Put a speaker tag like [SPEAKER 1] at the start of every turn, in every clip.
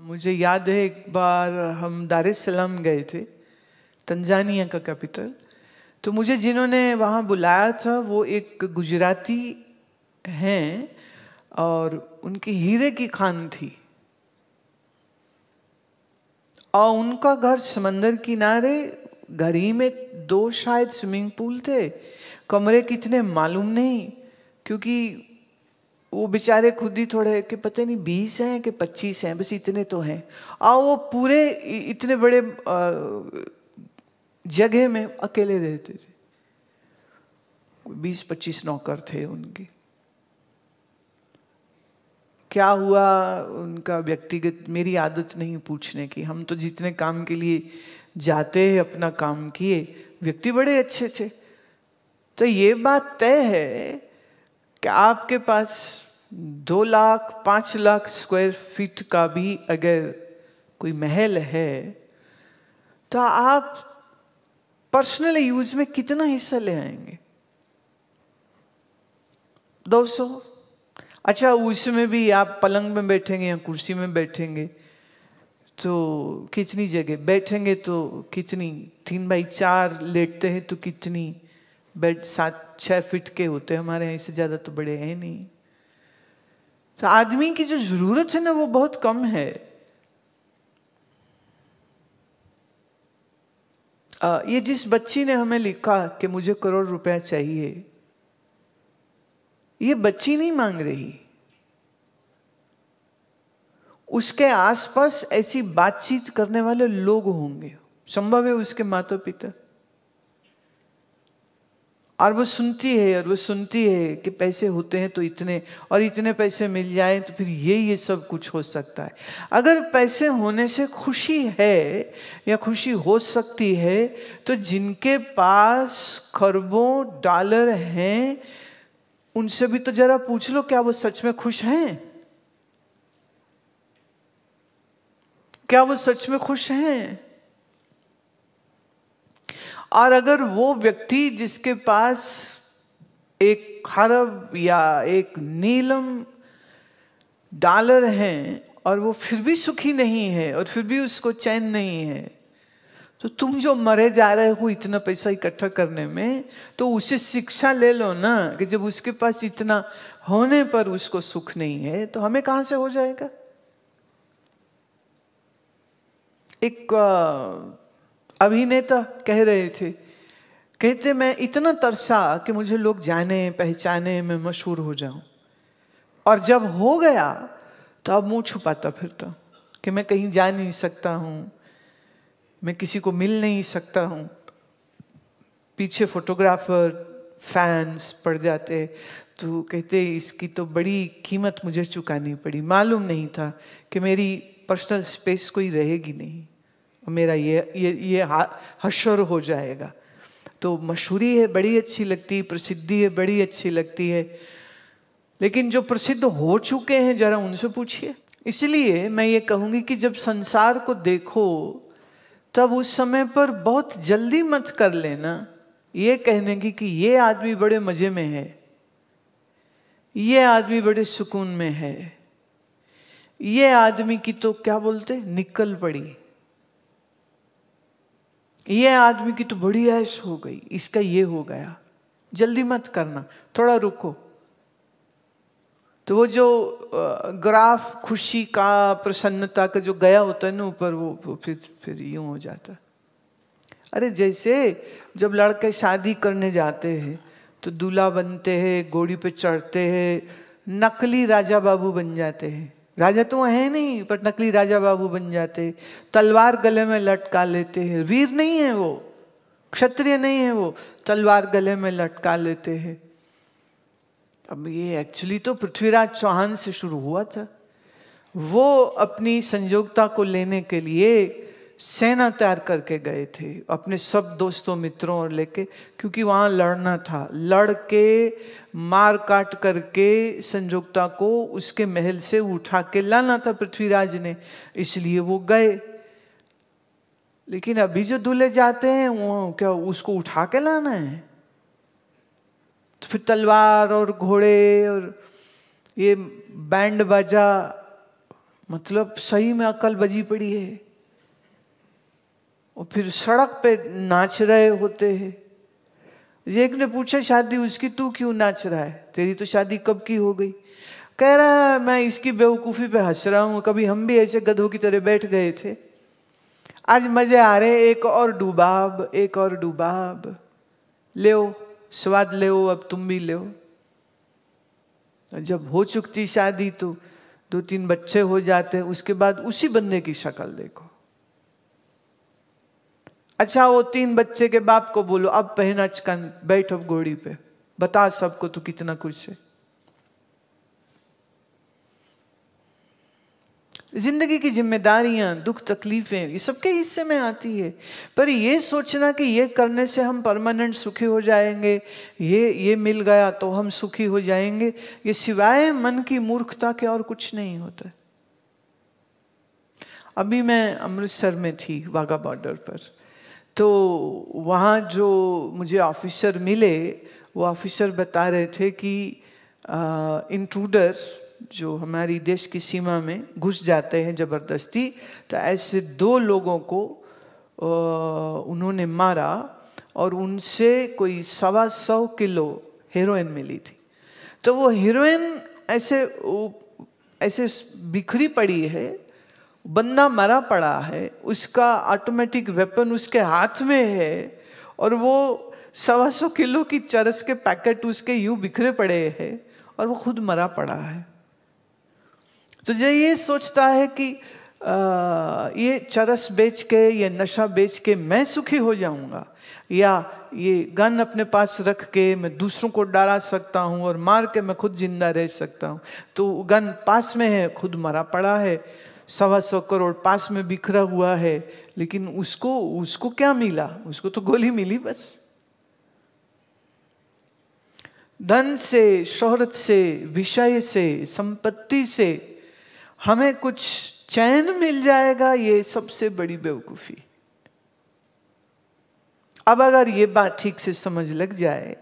[SPEAKER 1] मुझे याद है एक बार हम दार एस सलाम गए थे, तंजानिया का कैपिटल। तो मुझे जिन्होंने वहाँ बुलाया था वो एक गुजराती हैं और उनकी हीरे की खान थी और उनका घर समंदर किनारे, घर ही में 2 शायद स्विमिंग पूल थे। कमरे कितने मालूम नहीं, क्योंकि वो बेचारे खुद ही थोड़े कि पता नहीं 20 हैं कि 25 हैं, बस इतने तो हैं। और वो पूरे इतने बड़े जगह में अकेले रहते थे। 20-25 नौकर थे उनके। क्या हुआ उनका व्यक्तिगत, मेरी आदत नहीं पूछने की। हम तो जितने काम के लिए जाते हैं अपना काम किए। व्यक्ति बड़े अच्छे थे। तो ये बात तय है कि आपके पास 2 लाख 5 लाख स्क्वायर फीट का भी अगर कोई महल है तो आप पर्सनल यूज में कितना हिस्सा ले आएंगे? 200। अच्छा, उसमें भी आप पलंग में बैठेंगे या कुर्सी में बैठेंगे तो कितनी जगह बैठेंगे, तो कितनी 3x4 लेटते हैं तो कितनी बेड 7-6 फीट के होते हैं हमारे यहाँ, इससे ज़्यादा तो बड़े हैं नहीं। तो आदमी की जो जरूरत है ना वो बहुत कम है। ये जिस बच्ची ने हमें लिखा कि मुझे करोड़ रुपया चाहिए, ये बच्ची नहीं मांग रही। उसके आसपास ऐसी बातचीत करने वाले लोग होंगे, संभव है उसके माता पिता, और वो सुनती है कि पैसे होते हैं तो इतने, और इतने पैसे मिल जाए तो फिर ये सब कुछ हो सकता है। अगर पैसे होने से खुशी है या खुशी हो सकती है तो जिनके पास खरबों डॉलर हैं उनसे भी तो जरा पूछ लो, क्या वो सच में खुश हैं? क्या वो सच में खुश हैं? और अगर वो व्यक्ति जिसके पास 1 खरब या 1 नीलम डॉलर हैं और वो फिर भी सुखी नहीं है और फिर भी उसको चैन नहीं है, तो तुम जो मरे जा रहे हो इतना पैसा इकट्ठा करने में, तो उसे शिक्षा ले लो ना कि जब उसके पास इतना होने पर उसको सुख नहीं है तो हमें कहां से हो जाएगा। एक अभिनेता कह रहे थे, कहते मैं इतना तरसा कि मुझे लोग जाने पहचाने, मैं मशहूर हो जाऊं, और जब हो गया तो अब मुंह छुपाता फिरता कि मैं कहीं जा नहीं सकता हूं, मैं किसी को मिल नहीं सकता हूं। पीछे फोटोग्राफर फैंस पड़ जाते तो कहते इसकी तो बड़ी कीमत मुझे चुकानी पड़ी, मालूम नहीं था कि मेरी पर्सनल स्पेस कोई रहेगी नहीं और मेरा ये हशर हो जाएगा। तो मशहूरी है बड़ी अच्छी लगती है, प्रसिद्धि है बड़ी अच्छी लगती है, लेकिन जो प्रसिद्ध हो चुके हैं जरा उनसे पूछिए। इसलिए मैं ये कहूंगी कि जब संसार को देखो तब उस समय पर बहुत जल्दी मत कर लेना ये कहने की कि ये आदमी बड़े मजे में है, ये आदमी बड़े सुकून में है, ये आदमी की तो क्या बोलते निकल पड़ी, ये आदमी की तो बड़ी ऐश हो गई, इसका ये हो गया। जल्दी मत करना, थोड़ा रुको। तो वो जो ग्राफ खुशी का, प्रसन्नता का जो गया होता है ना ऊपर, वो फिर यूं हो जाता। अरे जैसे जब लड़के शादी करने जाते हैं तो दूल्हा बनते हैं, घोड़ी पे चढ़ते हैं, नकली राजा बाबू बन जाते हैं। राजा तो है नहीं पर नकली राजा बाबू बन जाते हैं, तलवार गले में लटका लेते हैं। वीर नहीं है वो, क्षत्रिय नहीं है वो, तलवार गले में लटका लेते हैं। अब ये एक्चुअली तो पृथ्वीराज चौहान से शुरू हुआ था। वो अपनी संयोगता को लेने के लिए सेना तैयार करके गए थे अपने सब दोस्तों मित्रों और लेके, क्योंकि वहां लड़ना था। लड़ के मार काट करके संयोगता को उसके महल से उठा के लाना था पृथ्वीराज ने, इसलिए वो गए। लेकिन अभी जो दूल्हे जाते हैं वो क्या उसको उठा के लाना है? तो फिर तलवार और घोड़े और ये बैंड बाजा मतलब सही में अक्ल बजी पड़ी है। और फिर सड़क पे नाच रहे होते हैं। एक ने पूछा शादी उसकी, तू क्यों नाच रहा है, तेरी तो शादी कब की हो गई। कह रहा है मैं इसकी बेवकूफ़ी पे हंस रहा हूँ, कभी हम भी ऐसे गधों की तरह बैठ गए थे, आज मजे आ रहे, एक और डुबाब, एक और डुबाब, ले स्वाद ले, अब तुम भी ले। जब हो चुकती शादी तो 2-3 बच्चे हो जाते हैं, उसके बाद उसी बंदे की शक्ल देखो। अच्छा, वो 3 बच्चे के बाप को बोलो अब पहन अचकन, बैठ अब घोड़ी पे, बता सबको तू कितना खुश है। जिंदगी की जिम्मेदारियां, दुख तकलीफें, ये सबके हिस्से में आती है। पर ये सोचना कि ये करने से हम परमानेंट सुखी हो जाएंगे, ये मिल गया तो हम सुखी हो जाएंगे, ये सिवाय मन की मूर्खता के और कुछ नहीं होता। अभी मैं अमृतसर में थी, वाघा बॉर्डर पर, तो वहाँ जो मुझे ऑफिसर मिले, वो ऑफिसर बता रहे थे कि इंट्रूडर जो हमारी देश की सीमा में घुस जाते हैं ज़बरदस्ती, तो ऐसे 2 लोगों को उन्होंने मारा और उनसे कोई 125 किलो हेरोइन मिली थी। तो वो हेरोइन ऐसे बिखरी पड़ी है, बंदा मरा पड़ा है, उसका ऑटोमेटिक वेपन उसके हाथ में है और वो 125 किलो की चरस के पैकेट उसके यूं बिखरे पड़े हैं और वो खुद मरा पड़ा है। तो जो ये सोचता है कि ये चरस बेच के, ये नशा बेच के मैं सुखी हो जाऊंगा, या ये गन अपने पास रख के मैं दूसरों को डरा सकता हूँ और मार के मैं खुद जिंदा रह सकता हूँ, तो गन पास में है, खुद मरा पड़ा है, 125 करोड़ पास में बिखरा हुआ है, लेकिन उसको क्या मिला, उसको तो गोली मिली बस। धन से, शोहरत से, विषय से, संपत्ति से हमें कुछ चैन मिल जाएगा, ये सबसे बड़ी बेवकूफी। अब अगर ये बात ठीक से समझ लग जाए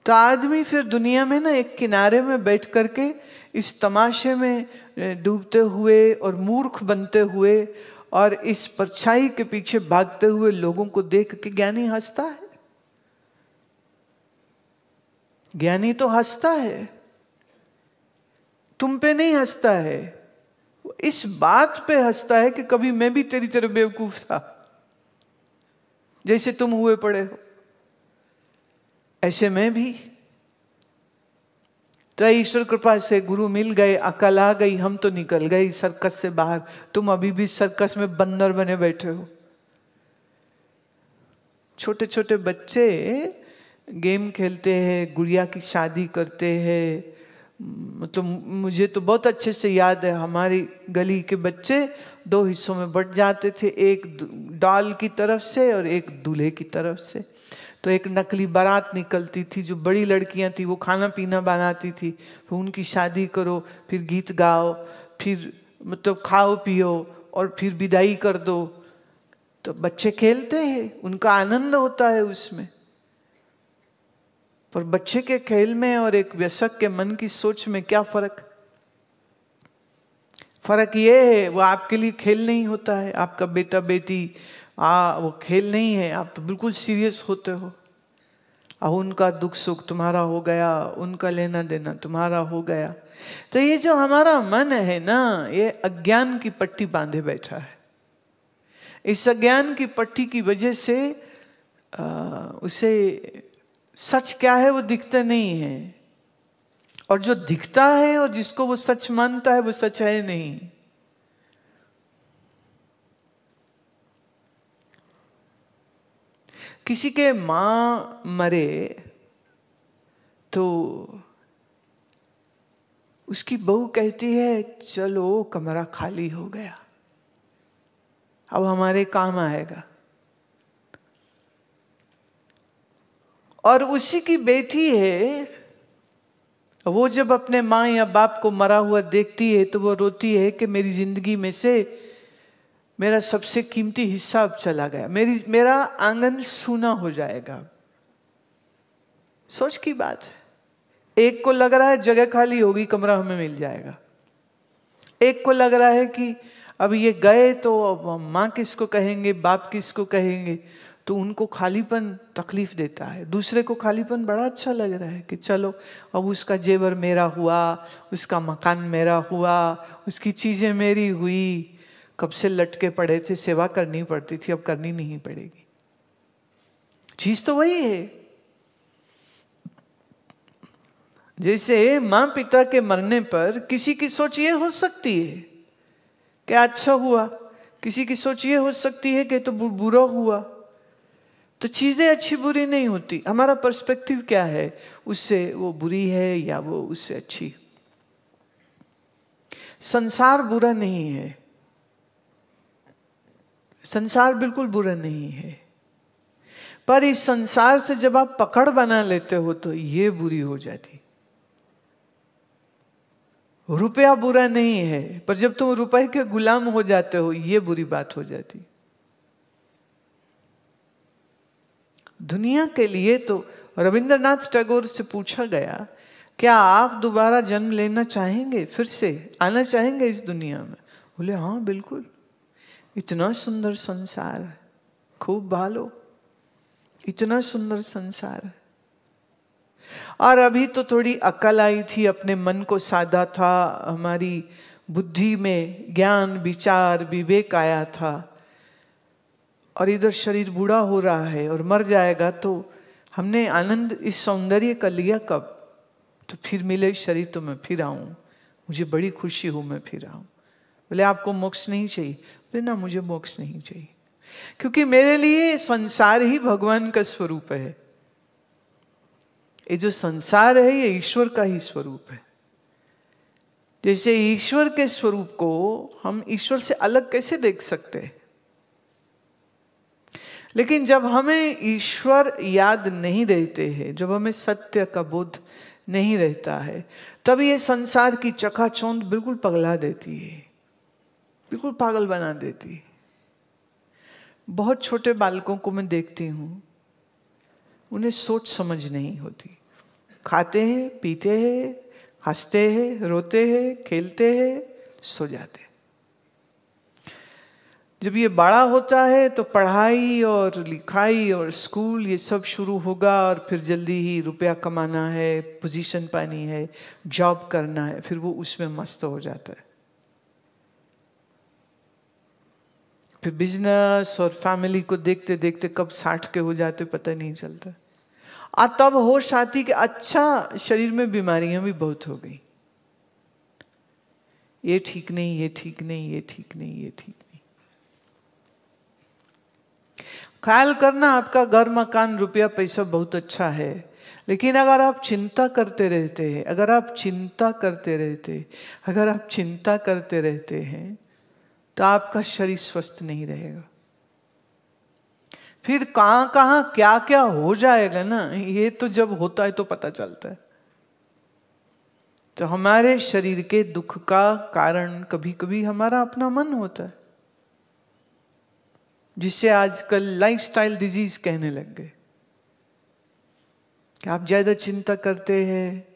[SPEAKER 1] तो आदमी फिर दुनिया में ना एक किनारे में बैठ करके इस तमाशे में डूबते हुए और मूर्ख बनते हुए और इस परछाई के पीछे भागते हुए लोगों को देख के ज्ञानी हंसता है। ज्ञानी तो हंसता है, तुम पे नहीं हंसता है, इस बात पे हंसता है कि कभी मैं भी तेरी तरह बेवकूफ था, जैसे तुम हुए पड़े हो ऐसे मैं भी। तो ईश्वर कृपा से गुरु मिल गए, अकल आ गई, हम तो निकल गए सर्कस से बाहर, तुम अभी भी सर्कस में बंदर बने बैठे हो। छोटे छोटे बच्चे गेम खेलते हैं, गुड़िया की शादी करते हैं, मतलब मुझे तो बहुत अच्छे से याद है, हमारी गली के बच्चे 2 हिस्सों में बट जाते थे, एक डाल की तरफ से और एक दूल्हे की तरफ से। तो एक नकली बारात निकलती थी, जो बड़ी लड़कियां थी वो खाना पीना बनाती थी, फिर उनकी शादी करो, फिर गीत गाओ, फिर मतलब खाओ पियो और फिर विदाई कर दो। तो बच्चे खेलते हैं, उनका आनंद होता है उसमें। पर बच्चे के खेल में और एक वयस्क के मन की सोच में क्या फर्क? फर्क ये है, वो आपके लिए खेल नहीं होता है, आपका बेटा बेटी वो खेल नहीं है, आप तो बिल्कुल सीरियस होते हो। अब उनका दुख सुख तुम्हारा हो गया, उनका लेना देना तुम्हारा हो गया। तो ये जो हमारा मन है ना, ये अज्ञान की पट्टी बांधे बैठा है। इस अज्ञान की पट्टी की वजह से उसे सच क्या है वो दिखता नहीं है, और जो दिखता है और जिसको वो सच मानता है वो सच है नहीं। किसी के माँ मरे तो उसकी बहू कहती है चलो कमरा खाली हो गया, अब हमारे काम आएगा। और उसी की बेटी है, वो जब अपने माँ या बाप को मरा हुआ देखती है तो वो रोती है कि मेरी जिंदगी में से मेरा सबसे कीमती हिस्सा अब चला गया, मेरा आंगन सूना हो जाएगा। सोच की बात है, एक को लग रहा है जगह खाली होगी, कमरा हमें मिल जाएगा, एक को लग रहा है कि अब ये गए तो अब माँ किसको कहेंगे, बाप किसको कहेंगे, तो उनको खालीपन तकलीफ देता है। दूसरे को खालीपन बड़ा अच्छा लग रहा है कि चलो अब उसका जेवर मेरा हुआ, उसका मकान मेरा हुआ, उसकी चीजें मेरी हुई, कब से लटके पड़े थे, सेवा करनी पड़ती थी, अब करनी नहीं पड़ेगी। चीज तो वही है। जैसे माँ पिता के मरने पर किसी की सोच ये हो सकती है कि अच्छा हुआ, किसी की सोच ये हो सकती है कि तो बुरा हुआ। तो चीजें अच्छी बुरी नहीं होती, हमारा पर्सपेक्टिव क्या है, उससे वो बुरी है या वो उससे अच्छी। संसार बुरा नहीं है, संसार बिल्कुल बुरा नहीं है, पर इस संसार से जब आप पकड़ बना लेते हो तो ये बुरी हो जाती। रुपया बुरा नहीं है, पर जब तुम रुपए के गुलाम हो जाते हो ये बुरी बात हो जाती। दुनिया के लिए तो रविंद्रनाथ टैगोर से पूछा गया, क्या आप दोबारा जन्म लेना चाहेंगे, फिर से आना चाहेंगे इस दुनिया में? बोले हाँ बिल्कुल, इतना सुंदर संसार, खूब भालो, इतना सुंदर संसार। और अभी तो थोड़ी अकल आई थी, अपने मन को साधा था, हमारी बुद्धि में ज्ञान विचार विवेक आया था, और इधर शरीर बूढ़ा हो रहा है और मर जाएगा, तो हमने आनंद इस सौंदर्य का लिया कब? तो फिर मिले शरीर तो मैं फिर आऊं, मुझे बड़ी खुशी हो मैं फिर आऊं। बोले आपको मोक्ष नहीं चाहिए? बोले ना, मुझे मोक्ष नहीं चाहिए, क्योंकि मेरे लिए संसार ही भगवान का स्वरूप है। ये जो संसार है ये ईश्वर का ही स्वरूप है। जैसे ईश्वर के स्वरूप को हम ईश्वर से अलग कैसे देख सकते हैं? लेकिन जब हमें ईश्वर याद नहीं रहते हैं, जब हमें सत्य का बोध नहीं रहता है, तब ये संसार की चकाचौंध बिल्कुल पगला देती है, बिल्कुल पागल बना देती है। बहुत छोटे बालकों को मैं देखती हूँ, उन्हें सोच समझ नहीं होती, खाते हैं, पीते हैं, हंसते हैं, रोते हैं, खेलते हैं, सो जाते हैं। जब ये बड़ा होता है तो पढ़ाई और लिखाई और स्कूल ये सब शुरू होगा, और फिर जल्दी ही रुपया कमाना है, पोजीशन पानी है, जॉब करना है, फिर वो उसमें मस्त हो जाता है। फिर बिजनेस और फैमिली को देखते देखते कब 60 के हो जाते पता नहीं चलता। और तब होश आती कि अच्छा, शरीर में बीमारियां भी बहुत हो गई, ये ठीक नहीं, ये ठीक नहीं, ये ठीक नहीं, ये ठीक नहीं। ख्याल करना, आपका घर मकान रुपया पैसा बहुत अच्छा है, लेकिन अगर आप चिंता करते रहते हैं, अगर आप चिंता करते रहते, अगर आप चिंता करते रहते हैं, तो आपका शरीर स्वस्थ नहीं रहेगा। फिर कहां कहां क्या क्या हो जाएगा ना, ये तो जब होता है तो पता चलता है। तो हमारे शरीर के दुख का कारण कभी कभी हमारा अपना मन होता है, जिसे आजकल लाइफस्टाइल डिजीज कहने लग गए कि आप ज्यादा चिंता करते हैं।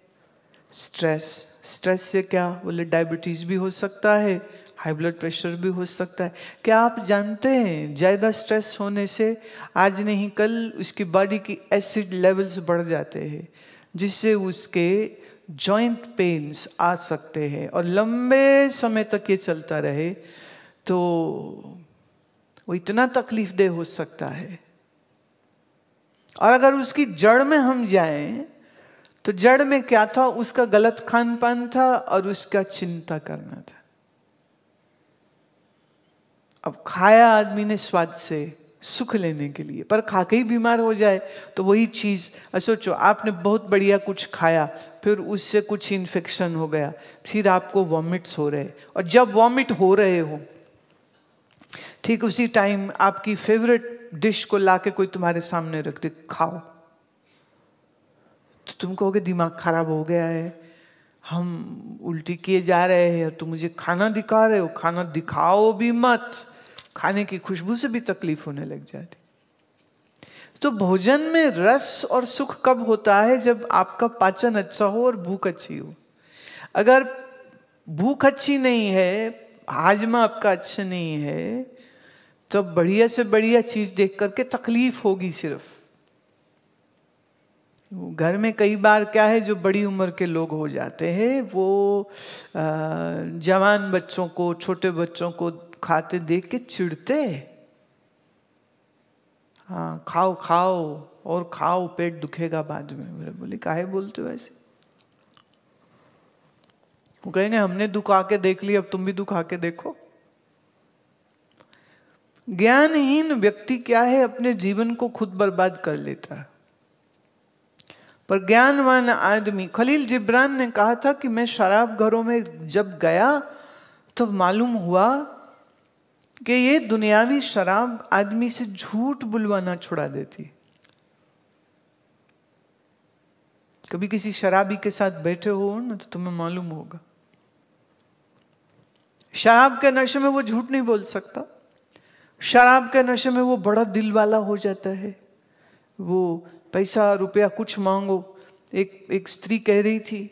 [SPEAKER 1] स्ट्रेस से क्या? बोले डायबिटीज भी हो सकता है, हाई ब्लड प्रेशर भी हो सकता है। क्या आप जानते हैं ज्यादा स्ट्रेस होने से आज नहीं कल उसकी बॉडी की एसिड लेवल्स बढ़ जाते हैं, जिससे उसके जॉइंट पेन्स आ सकते हैं, और लंबे समय तक ये चलता रहे तो वो इतना तकलीफ दे हो सकता है। और अगर उसकी जड़ में हम जाएं तो जड़ में क्या था? उसका गलत खान पान था और उसका चिंता करना था। अब खाया आदमी ने स्वाद से, सुख लेने के लिए, पर खा के ही बीमार हो जाए तो वही चीज। सोचो, आपने बहुत बढ़िया कुछ खाया, फिर उससे कुछ इन्फेक्शन हो गया, फिर आपको वॉमिट्स हो रहे, और जब वॉमिट हो रहे हो ठीक उसी टाइम आपकी फेवरेट डिश को लाके कोई तुम्हारे सामने रख दे, खाओ, तो तुम कहोगे दिमाग खराब हो गया है, हम उल्टी किए जा रहे हैं और तुम मुझे खाना दिखा रहे हो। खाना दिखाओ भी मत, खाने की खुशबू से भी तकलीफ होने लग जाती। तो भोजन में रस और सुख कब होता है? जब आपका पाचन अच्छा हो और भूख अच्छी हो। अगर भूख अच्छी नहीं है, हाजमा आपका अच्छा नहीं है, तो बढ़िया से बढ़िया चीज देख करके तकलीफ होगी सिर्फ। घर में कई बार क्या है, जो बड़ी उम्र के लोग हो जाते हैं वो जवान बच्चों को, छोटे बच्चों को खाते देख के चिढ़ते। हाँ खाओ खाओ और खाओ, पेट दुखेगा बाद में। बोले काहे बोलते हो ऐसे? वो कहेंगे हमने दुखा के देख लिया, अब तुम भी दुखा के देखो। ज्ञानहीन व्यक्ति क्या है, अपने जीवन को खुद बर्बाद कर लेता है। पर ज्ञानवान आदमी, खलील जिब्रान ने कहा था कि मैं शराब घरों में जब गया तो मालूम हुआ कि ये दुनियावी शराब आदमी से झूठ बुलवाना छुड़ा देती। कभी किसी शराबी के साथ बैठे हो ना तो तुम्हें मालूम होगा, शराब के नशे में वो झूठ नहीं बोल सकता। शराब के नशे में वो बड़ा दिल वाला हो जाता है, वो पैसा रुपया कुछ मांगो। एक स्त्री कह रही थी,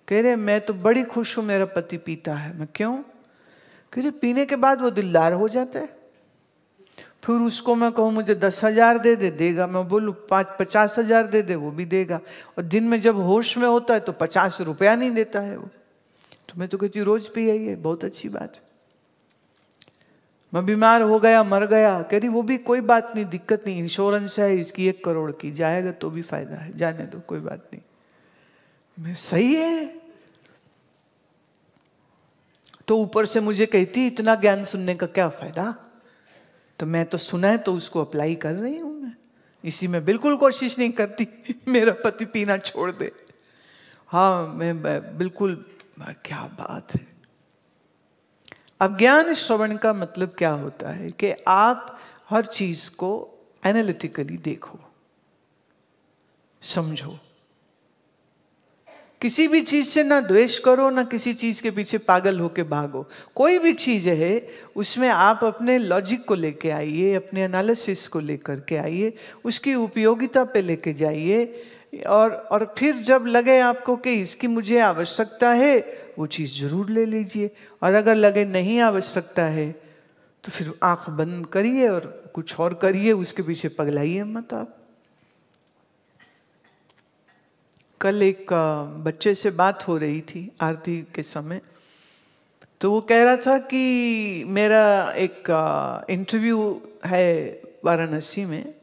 [SPEAKER 1] कह रहे मैं तो बड़ी खुश हूं मेरा पति पीता है। मैं क्यों? कह रहे पीने के बाद वो दिलदार हो जाता है। फिर उसको मैं कहूँ मुझे 10,000 दे दे, देगा। मैं बोलूँ 50,000 दे दे, वो भी देगा। और दिन में जब होश में होता है तो 50 रुपया नहीं देता है वो। तो मैं तो कहती हूँ रोज पिए, ये बहुत अच्छी बात है। मैं बीमार हो गया, मर गया, कह रही वो भी कोई बात नहीं, दिक्कत नहीं, इंश्योरेंस है इसकी 1 करोड़ की, जाएगा तो भी फायदा है, जाने दो कोई बात नहीं। मैं सही है। तो ऊपर से मुझे कहती इतना ज्ञान सुनने का क्या फायदा? तो मैं तो सुना है तो उसको अप्लाई कर रही हूं। मैं इसी में बिल्कुल कोशिश नहीं करती मेरा पति पीना छोड़ दे। हाँ मैं बिल्कुल, क्या बात है। अज्ञान श्रवण का मतलब क्या होता है कि आप हर चीज को एनालिटिकली देखो, समझो। किसी भी चीज से ना द्वेष करो, ना किसी चीज के पीछे पागल होके भागो। कोई भी चीज है उसमें आप अपने लॉजिक को लेके आइए, अपने एनालिसिस को लेकर के आइए, उसकी उपयोगिता पे लेके जाइए। और फिर जब लगे आपको कि इसकी मुझे आवश्यकता है, वो चीज़ जरूर ले लीजिए। और अगर लगे नहीं आवश्यकता है तो फिर आंख बंद करिए और कुछ और करिए, उसके पीछे पगलाइए मत आप। कल एक बच्चे से बात हो रही थी आरती के समय, तो वो कह रहा था कि मेरा एक इंटरव्यू है वाराणसी में,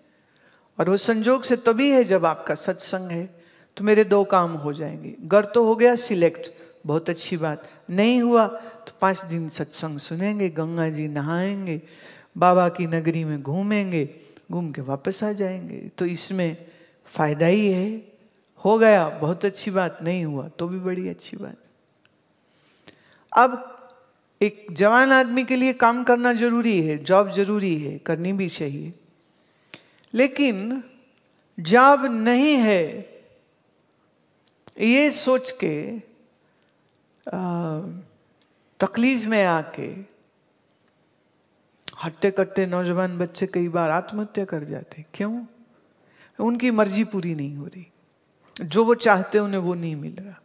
[SPEAKER 1] और वो संजोग से तभी है जब आपका सत्संग है, तो मेरे 2 काम हो जाएंगे। घर तो हो गया सिलेक्ट, बहुत अच्छी बात। नहीं हुआ तो 5 दिन सत्संग सुनेंगे, गंगा जी नहाएंगे, बाबा की नगरी में घूमेंगे, घूम के वापस आ जाएंगे। तो इसमें फायदा ही है। हो गया बहुत अच्छी बात, नहीं हुआ तो भी बड़ी अच्छी बात। अब एक जवान आदमी के लिए काम करना जरूरी है, जॉब जरूरी है, करनी भी चाहिए। लेकिन जॉब नहीं है ये सोच के तकलीफ में आके हट्टे कट्टे नौजवान बच्चे कई बार आत्महत्या कर जाते। क्यों? उनकी मर्जी पूरी नहीं हो रही, जो वो चाहते उन्हें वो नहीं मिल रहा।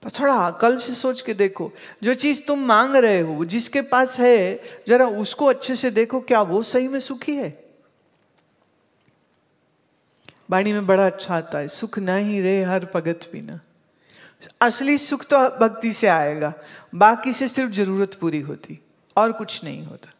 [SPEAKER 1] पर थोड़ा अकल से सोच के देखो, जो चीज तुम मांग रहे हो, जिसके पास है, जरा उसको अच्छे से देखो, क्या वो सही में सुखी है? वाणी में बड़ा अच्छा आता है, सुख नहीं रे हर भगत बिना। असली सुख तो भक्ति से आएगा, बाकी से सिर्फ जरूरत पूरी होती और कुछ नहीं होता।